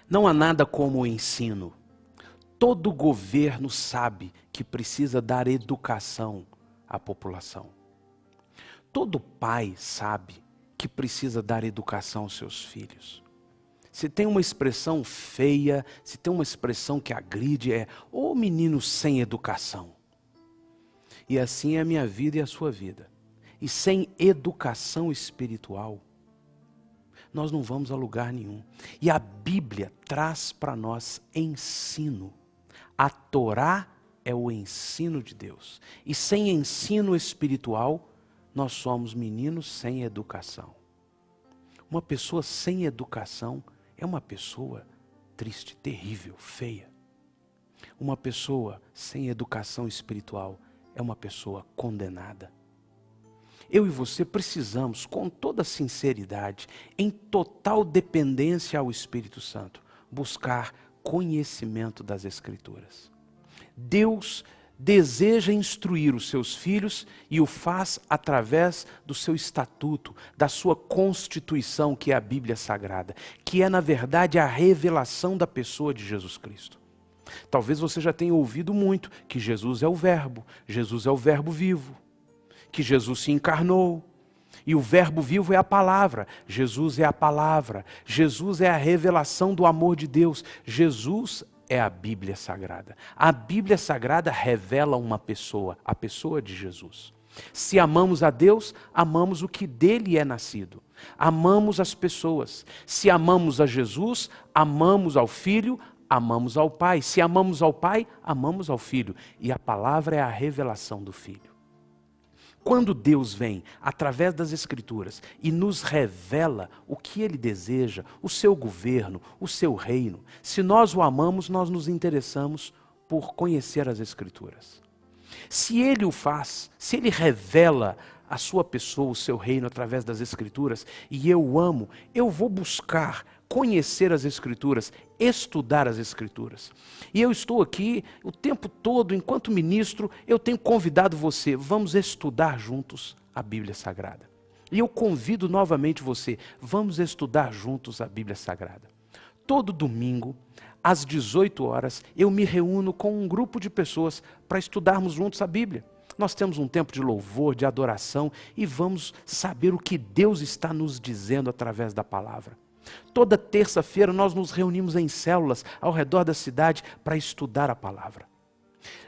Não há nada como o ensino. Todo governo sabe que precisa dar educação à população. Todo pai sabe que precisa dar educação aos seus filhos. Se tem uma expressão feia, se tem uma expressão que agride, é "ô menino sem educação". E assim é a minha vida e a sua vida. E sem educação espiritual, nós não vamos a lugar nenhum. E a Bíblia traz para nós ensino. A Torá é o ensino de Deus. E sem ensino espiritual, nós somos meninos sem educação. Uma pessoa sem educação é uma pessoa triste, terrível, feia. Uma pessoa sem educação espiritual é uma pessoa condenada. Eu e você precisamos, com toda sinceridade, em total dependência ao Espírito Santo, buscar conhecimento das Escrituras. Deus deseja instruir os seus filhos e o faz através do seu estatuto, da sua constituição, que é a Bíblia Sagrada, que é, na verdade, a revelação da pessoa de Jesus Cristo. Talvez você já tenha ouvido muito que Jesus é o Verbo vivo, que Jesus se encarnou, e o Verbo vivo é a palavra, Jesus é a palavra, Jesus é a revelação do amor de Deus, Jesus é a Bíblia Sagrada. A Bíblia Sagrada revela uma pessoa, a pessoa de Jesus. Se amamos a Deus, amamos o que dele é nascido. Amamos as pessoas. Se amamos a Jesus, amamos ao Filho, amamos ao Pai. Se amamos ao Pai, amamos ao Filho. E a palavra é a revelação do Filho. Quando Deus vem, através das Escrituras, e nos revela o que Ele deseja, o seu governo, o seu reino, se nós o amamos, nós nos interessamos por conhecer as Escrituras. Se Ele o faz, se Ele revela a sua pessoa, o seu reino, através das Escrituras, e eu o amo, eu vou buscar conhecer as Escrituras, estudar as Escrituras. E eu estou aqui o tempo todo, enquanto ministro, eu tenho convidado você, vamos estudar juntos a Bíblia Sagrada. E eu convido novamente você, vamos estudar juntos a Bíblia Sagrada. Todo domingo, às 18 horas, eu me reúno com um grupo de pessoas para estudarmos juntos a Bíblia. Nós temos um tempo de louvor, de adoração, e vamos saber o que Deus está nos dizendo através da palavra. Toda terça-feira nós nos reunimos em células ao redor da cidade para estudar a palavra.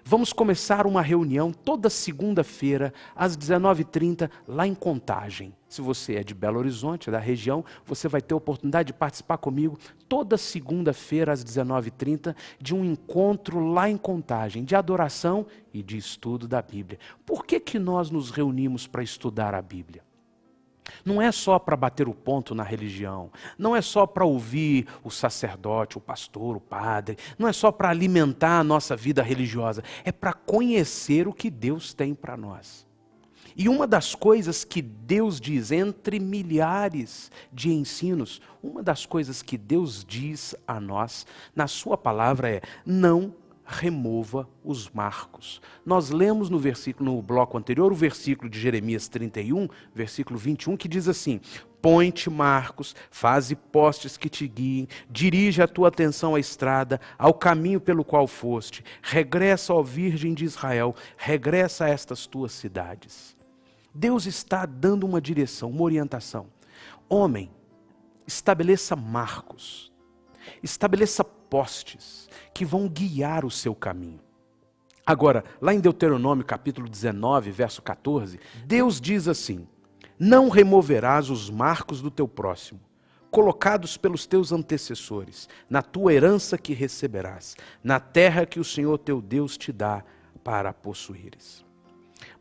Vamos começar uma reunião toda segunda-feira às 19h30 lá em Contagem. Se você é de Belo Horizonte, da região, você vai ter a oportunidade de participar comigo toda segunda-feira às 19h30 de um encontro lá em Contagem, de adoração e de estudo da Bíblia. Por que nós nos reunimos para estudar a Bíblia? Não é só para bater o ponto na religião, não é só para ouvir o sacerdote, o pastor, o padre, não é só para alimentar a nossa vida religiosa, é para conhecer o que Deus tem para nós. E uma das coisas que Deus diz, entre milhares de ensinos, uma das coisas que Deus diz a nós, na sua palavra é, não remova os marcos. Nós lemos no bloco anterior, o versículo de Jeremias 31, versículo 21, que diz assim: põe-te marcos, faze postes que te guiem, dirige a tua atenção à estrada, ao caminho pelo qual foste, regressa, ó Virgem de Israel, regressa a estas tuas cidades. Deus está dando uma direção, uma orientação. Homem, estabeleça marcos, estabeleça postes que vão guiar o seu caminho. Agora, lá em Deuteronômio capítulo 19, verso 14, Deus diz assim: não removerás os marcos do teu próximo, colocados pelos teus antecessores, na tua herança que receberás, na terra que o Senhor teu Deus te dá para possuíres.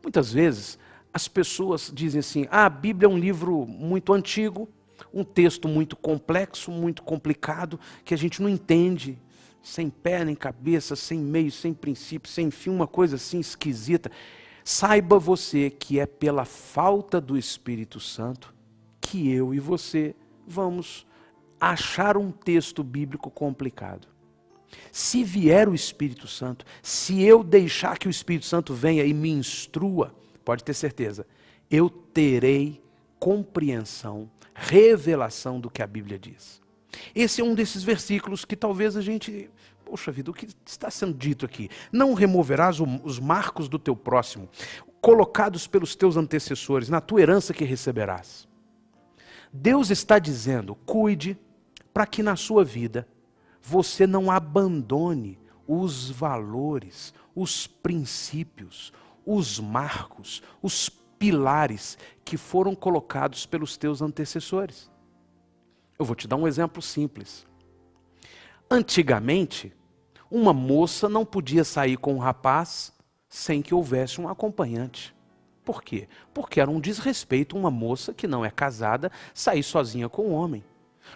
Muitas vezes, as pessoas dizem assim, a Bíblia é um livro muito antigo, um texto muito complexo, muito complicado, que a gente não entende, sem pé nem cabeça, sem meio, sem princípio, sem fim, uma coisa assim esquisita. Saiba você que é pela falta do Espírito Santo que eu e você vamos achar um texto bíblico complicado. Se vier o Espírito Santo, se eu deixar que o Espírito Santo venha e me instrua, pode ter certeza, eu terei compreensão, revelação do que a Bíblia diz. Esse é um desses versículos que talvez a gente... Poxa vida, o que está sendo dito aqui? Não removerás os marcos do teu próximo, colocados pelos teus antecessores, na tua herança que receberás. Deus está dizendo, cuide para que na sua vida você não abandone os valores, os princípios, os marcos, os pilares que foram colocados pelos teus antecessores. Eu vou te dar um exemplo simples. Antigamente, uma moça não podia sair com um rapaz sem que houvesse um acompanhante. Por quê? Porque era um desrespeito uma moça que não é casada sair sozinha com um homem.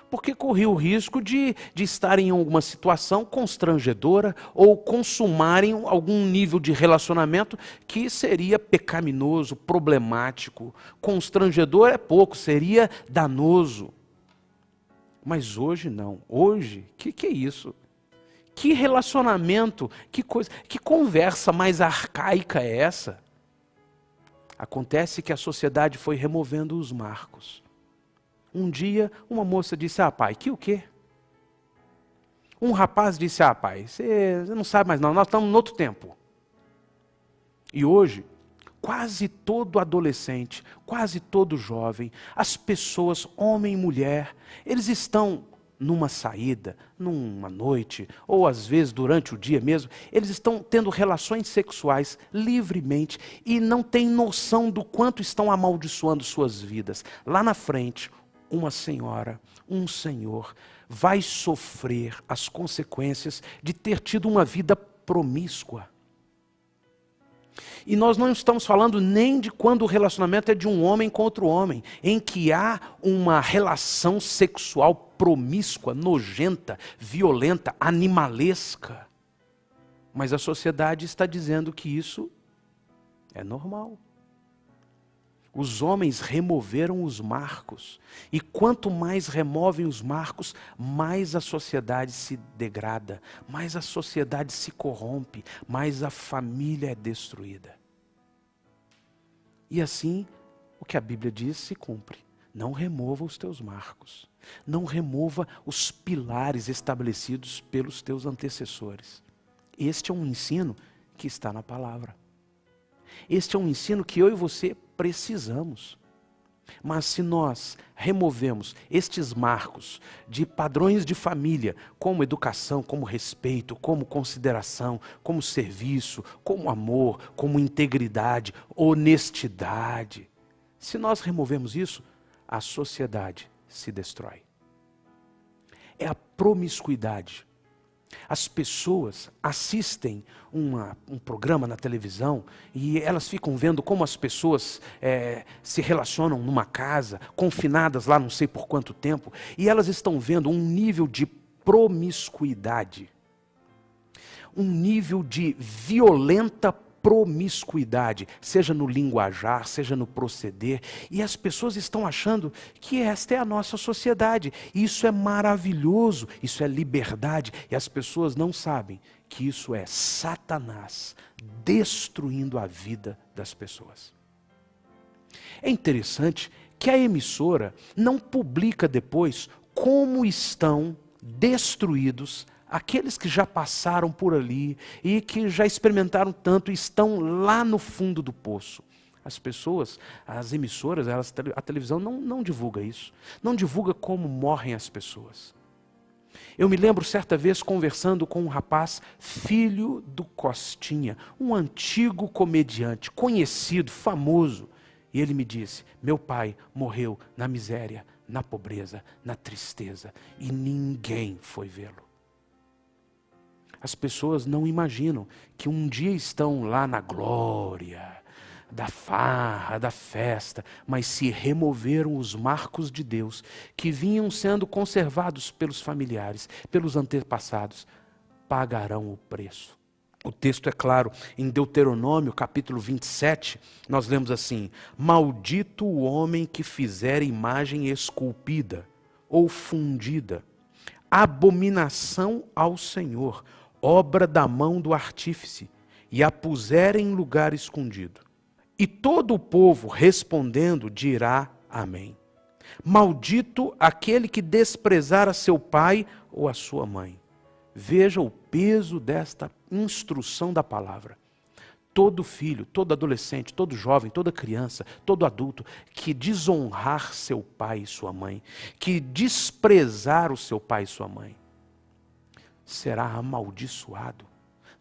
Porque corria o risco de estar em alguma situação constrangedora ou consumarem algum nível de relacionamento que seria pecaminoso, problemático. Constrangedor é pouco, seria danoso. Mas hoje não. Hoje, que é isso? Que relacionamento, que coisa, que conversa mais arcaica é essa? Acontece que a sociedade foi removendo os marcos. Um dia, uma moça disse, pai, que o quê? Um rapaz disse, pai, você não sabe mais não, nós estamos em outro tempo. E hoje, quase todo adolescente, quase todo jovem, as pessoas, homem e mulher, eles estão numa saída, numa noite, ou às vezes durante o dia mesmo, eles estão tendo relações sexuais livremente e não têm noção do quanto estão amaldiçoando suas vidas. Lá na frente, uma senhora, um senhor, vai sofrer as consequências de ter tido uma vida promíscua. E nós não estamos falando nem de quando o relacionamento é de um homem com outro homem, em que há uma relação sexual promíscua, nojenta, violenta, animalesca. Mas a sociedade está dizendo que isso é normal. Os homens removeram os marcos. E quanto mais removem os marcos, mais a sociedade se degrada, mais a sociedade se corrompe, mais a família é destruída. E assim, o que a Bíblia diz se cumpre. Não remova os teus marcos. Não remova os pilares estabelecidos pelos teus antecessores. Este é um ensino que está na palavra. Este é um ensino que eu e você precisamos. Mas se nós removemos estes marcos de padrões de família, como educação, como respeito, como consideração, como serviço, como amor, como integridade, honestidade, se nós removemos isso, a sociedade se destrói. É a promiscuidade. As pessoas assistem um programa na televisão e elas ficam vendo como as pessoas se relacionam numa casa, confinadas lá não sei por quanto tempo, e elas estão vendo um nível de promiscuidade, um nível de violenta promiscuidade, seja no linguajar, seja no proceder, e as pessoas estão achando que esta é a nossa sociedade. Isso é maravilhoso, isso é liberdade, e as pessoas não sabem que isso é Satanás destruindo a vida das pessoas. É interessante que a emissora não publica depois como estão destruídos aqueles que já passaram por ali e que já experimentaram tanto e estão lá no fundo do poço. As pessoas, as emissoras, a televisão não divulga isso. Não divulga como morrem as pessoas. Eu me lembro certa vez conversando com um rapaz, filho do Costinha, um antigo comediante, conhecido, famoso. E ele me disse, meu pai morreu na miséria, na pobreza, na tristeza, e ninguém foi vê-lo. As pessoas não imaginam que um dia estão lá na glória, da farra, da festa, mas se removeram os marcos de Deus, que vinham sendo conservados pelos familiares, pelos antepassados, pagarão o preço. O texto é claro, em Deuteronômio capítulo 27, nós lemos assim, maldito o homem que fizer imagem esculpida ou fundida, abominação ao Senhor, obra da mão do artífice, e a puser em lugar escondido. E todo o povo respondendo dirá amém. Maldito aquele que desprezar a seu pai ou a sua mãe. Veja o peso desta instrução da palavra. Todo filho, todo adolescente, todo jovem, toda criança, todo adulto que desonrar seu pai e sua mãe, que desprezar o seu pai e sua mãe, será amaldiçoado.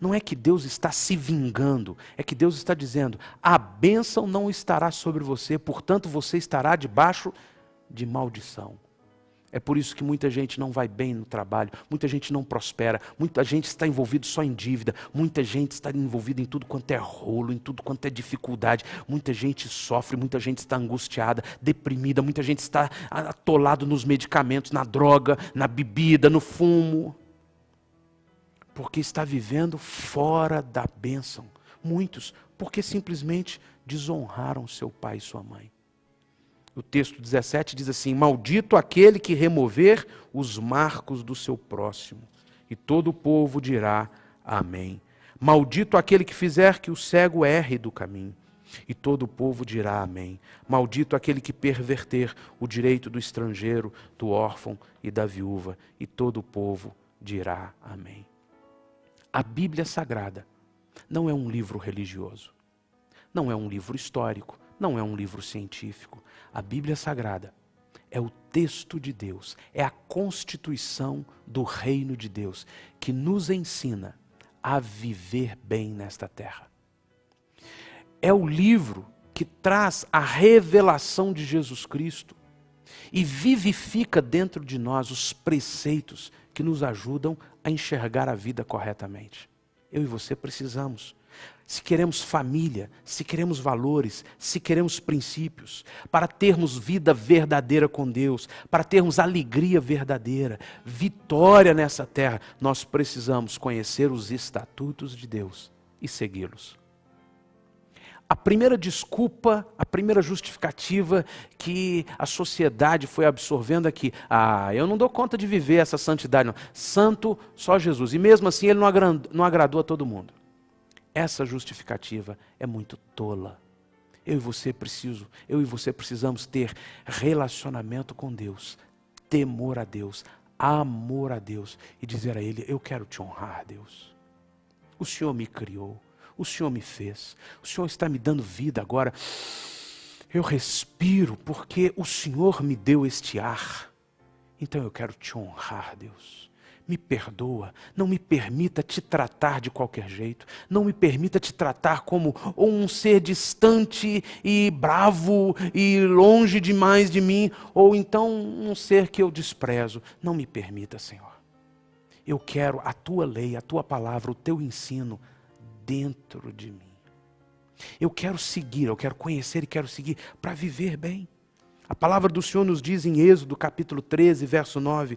Não é que Deus está se vingando, é que Deus está dizendo: a bênção não estará sobre você, portanto você estará debaixo de maldição. É por isso que muita gente não vai bem no trabalho, muita gente não prospera, muita gente está envolvida só em dívida, muita gente está envolvida em tudo quanto é rolo, em tudo quanto é dificuldade, muita gente sofre, muita gente está angustiada, deprimida, muita gente está atolado nos medicamentos, na droga, na bebida, no fumo, porque está vivendo fora da bênção. Muitos, porque simplesmente desonraram seu pai e sua mãe. O texto 17 diz assim: maldito aquele que remover os marcos do seu próximo. E todo o povo dirá amém. Maldito aquele que fizer que o cego erre do caminho. E todo o povo dirá amém. Maldito aquele que perverter o direito do estrangeiro, do órfão e da viúva. E todo o povo dirá amém. A Bíblia Sagrada não é um livro religioso. Não é um livro histórico. Não é um livro científico. A Bíblia Sagrada é o texto de Deus, é a constituição do reino de Deus, que nos ensina a viver bem nesta terra. É o livro que traz a revelação de Jesus Cristo e vivifica dentro de nós os preceitos que nos ajudam a enxergar a vida corretamente. Eu e você precisamos. Se queremos família, se queremos valores, se queremos princípios, para termos vida verdadeira com Deus, para termos alegria verdadeira, vitória nessa terra, nós precisamos conhecer os estatutos de Deus e segui-los. A primeira desculpa, a primeira justificativa que a sociedade foi absorvendo aqui: eu não dou conta de viver essa santidade, não. Santo só Jesus, e mesmo assim ele não agradou a todo mundo. Essa justificativa é muito tola. Eu e você precisamos ter relacionamento com Deus, temor a Deus, amor a Deus e dizer a Ele: eu quero te honrar, Deus. O Senhor me criou, o Senhor me fez, o Senhor está me dando vida agora. Eu respiro porque o Senhor me deu este ar. Então eu quero te honrar, Deus. Me perdoa, não me permita te tratar de qualquer jeito, não me permita te tratar como um ser distante e bravo e longe demais de mim, ou então um ser que eu desprezo. Não me permita, Senhor. Eu quero a tua lei, a tua palavra, o teu ensino dentro de mim. Eu quero seguir, eu quero conhecer e quero seguir para viver bem. A palavra do Senhor nos diz em Êxodo capítulo 13, verso 9: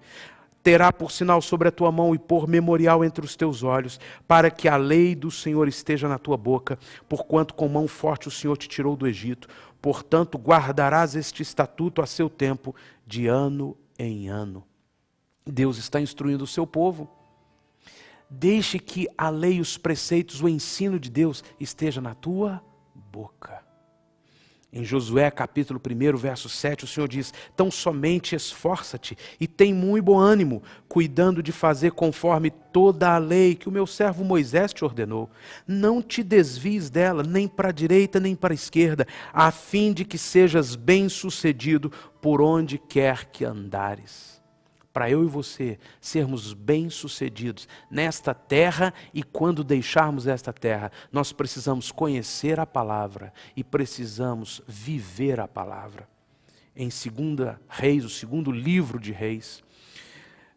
terá por sinal sobre a tua mão e por memorial entre os teus olhos, para que a lei do Senhor esteja na tua boca, porquanto com mão forte o Senhor te tirou do Egito. Portanto, guardarás este estatuto a seu tempo, de ano em ano. Deus está instruindo o seu povo. Deixe que a lei, os preceitos, o ensino de Deus esteja na tua boca. Em Josué capítulo 1, verso 7, o Senhor diz: tão somente esforça-te e tem muito bom ânimo, cuidando de fazer conforme toda a lei que o meu servo Moisés te ordenou. Não te desvies dela, nem para a direita, nem para a esquerda, a fim de que sejas bem-sucedido por onde quer que andares. Para eu e você sermos bem-sucedidos nesta terra, e quando deixarmos esta terra, nós precisamos conhecer a palavra e precisamos viver a palavra. Em 2 Reis, o segundo livro de Reis,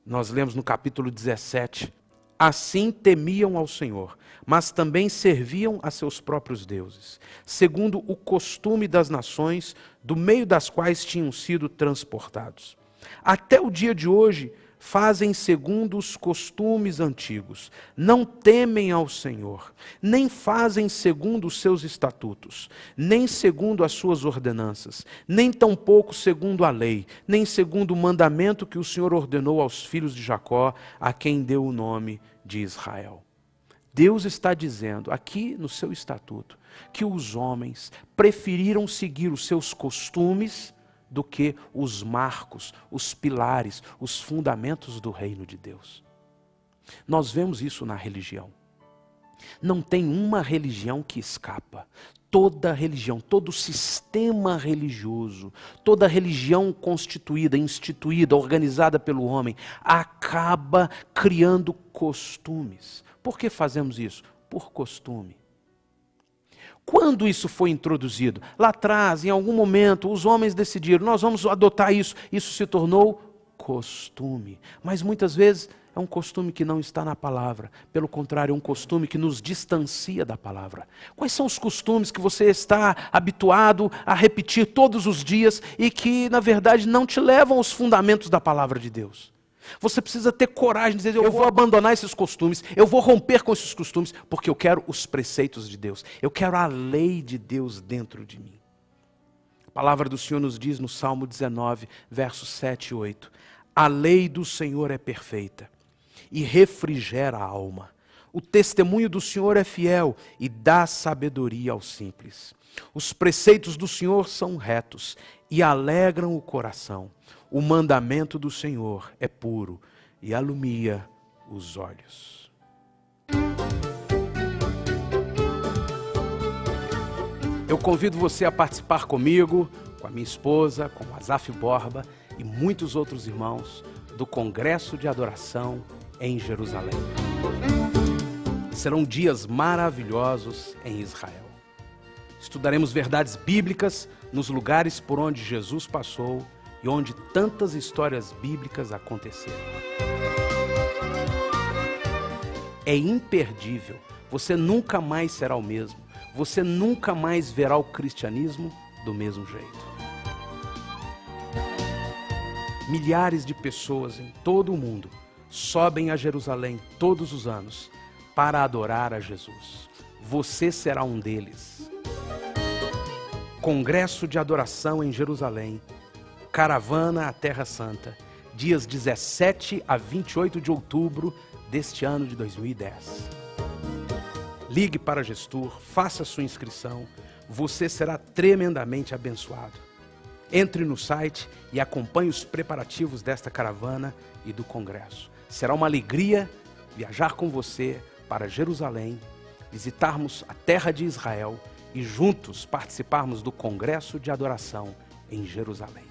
nós lemos no capítulo 17: assim temiam ao Senhor, mas também serviam a seus próprios deuses, segundo o costume das nações, do meio das quais tinham sido transportados. Até o dia de hoje, fazem segundo os costumes antigos, não temem ao Senhor, nem fazem segundo os seus estatutos, nem segundo as suas ordenanças, nem tampouco segundo a lei, nem segundo o mandamento que o Senhor ordenou aos filhos de Jacó, a quem deu o nome de Israel. Deus está dizendo aqui no seu estatuto que os homens preferiram seguir os seus costumes do que os marcos, os pilares, os fundamentos do reino de Deus. Nós vemos isso na religião. Não tem uma religião que escapa. Toda religião, todo sistema religioso, toda religião constituída, instituída, organizada pelo homem, acaba criando costumes. Por que fazemos isso? Por costume. Quando isso foi introduzido? Lá atrás, em algum momento, os homens decidiram, nós vamos adotar isso. Isso se tornou costume. Mas muitas vezes é um costume que não está na palavra. Pelo contrário, é um costume que nos distancia da palavra. Quais são os costumes que você está habituado a repetir todos os dias e que, na verdade, não te levam aos fundamentos da palavra de Deus? Você precisa ter coragem de dizer, eu vou abandonar esses costumes, eu vou romper com esses costumes, porque eu quero os preceitos de Deus. Eu quero a lei de Deus dentro de mim. A palavra do Senhor nos diz no Salmo 19, versos 7 e 8. A lei do Senhor é perfeita e refrigera a alma. O testemunho do Senhor é fiel e dá sabedoria aos simples. Os preceitos do Senhor são retos e alegram o coração. O mandamento do Senhor é puro e alumia os olhos. Eu convido você a participar comigo, com a minha esposa, com o Azaf Borba e muitos outros irmãos do Congresso de Adoração em Jerusalém. Serão dias maravilhosos em Israel. Estudaremos verdades bíblicas nos lugares por onde Jesus passou e onde tantas histórias bíblicas aconteceram. É imperdível. Você nunca mais será o mesmo. Você nunca mais verá o cristianismo do mesmo jeito. Milhares de pessoas em todo o mundo sobem a Jerusalém todos os anos para adorar a Jesus. Você será um deles. Congresso de Adoração em Jerusalém, Caravana à Terra Santa, dias 17 a 28 de outubro deste ano de 2010. Ligue para a Gestur, faça sua inscrição, você será tremendamente abençoado. Entre no site e acompanhe os preparativos desta caravana e do congresso. Será uma alegria viajar com você para Jerusalém, visitarmos a terra de Israel e juntos participarmos do Congresso de Adoração em Jerusalém.